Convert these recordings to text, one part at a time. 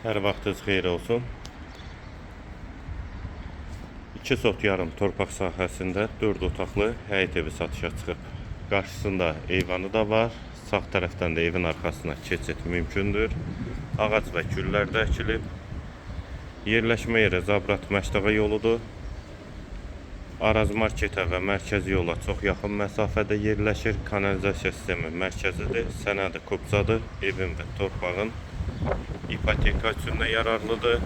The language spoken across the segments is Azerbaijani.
Hər vaxtınız xeyir olsun. 2 sot yarım torpaq sahəsində 4 otaqlı həyət evi satışa çıxıb. Qarşısında eyvanı da var. Sağ tərəfdən də evin arxasına keçid mümkündür. Ağac və güllər də əkilib. Yerləşmə yeri Zabrat Məşdağa yoludur. Araz marketə və mərkəzi yola çox yaxın məsafədə yerləşir. Kanalizasiya sistemi mərkəzidir. Sənədi kubzadır. Evin və torpağın ipoteka üçün də yararlıdır.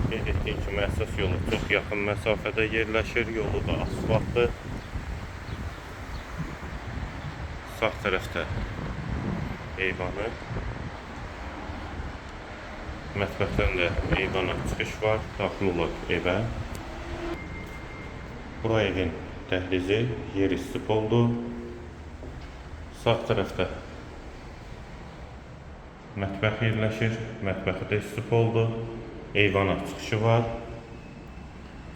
Qeyd etdiyim kimi əsas yolu çox yaxın məsafədə yerləşir. Yolu da asfaltdır. Sağ tərəfdə eyvanı. Mətbəxdən də eyvana çıxış var. Daxil olaq evə. Bura evin dəhlizi, yeri stipoldur. Sağ tərəfdə mətbəx yerləşir. Mətbəxi də stipoldur. Eyvana çıxışı var.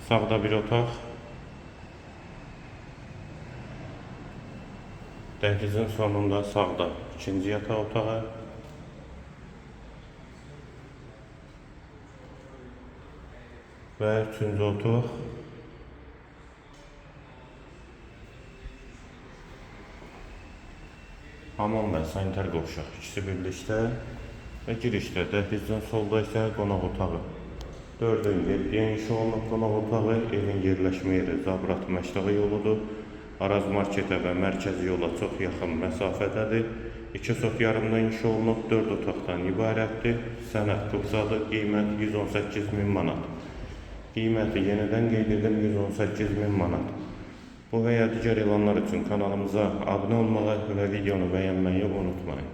Sağda bir otaq. Dəhlizin sonunda sağda ikinci yataq otağı. Və üçüncü otaq. Hamam və sanitar qovşaq ikisi birlikdə və girişdə dəhlizdən solda isə qonaq otağı. 4-ün 7-yə inşa olunub qonaq otağı. Evin yerləşmə yeri Zabrat Məşdağa yoludur. Araz marketə və mərkəzi yola çox yaxın məsafədədir. 2 sot yarımda inşa olunub 4 otaqdan ibarətdir. Sənəd kubzadır. Qiymət 118.000 manat. Qiyməti yenidən qeyd edim 118.000 manat. Bu və ya digər elanlar üçün kanalımıza abunə olmağı və videonu bəyənməyi unutmayın.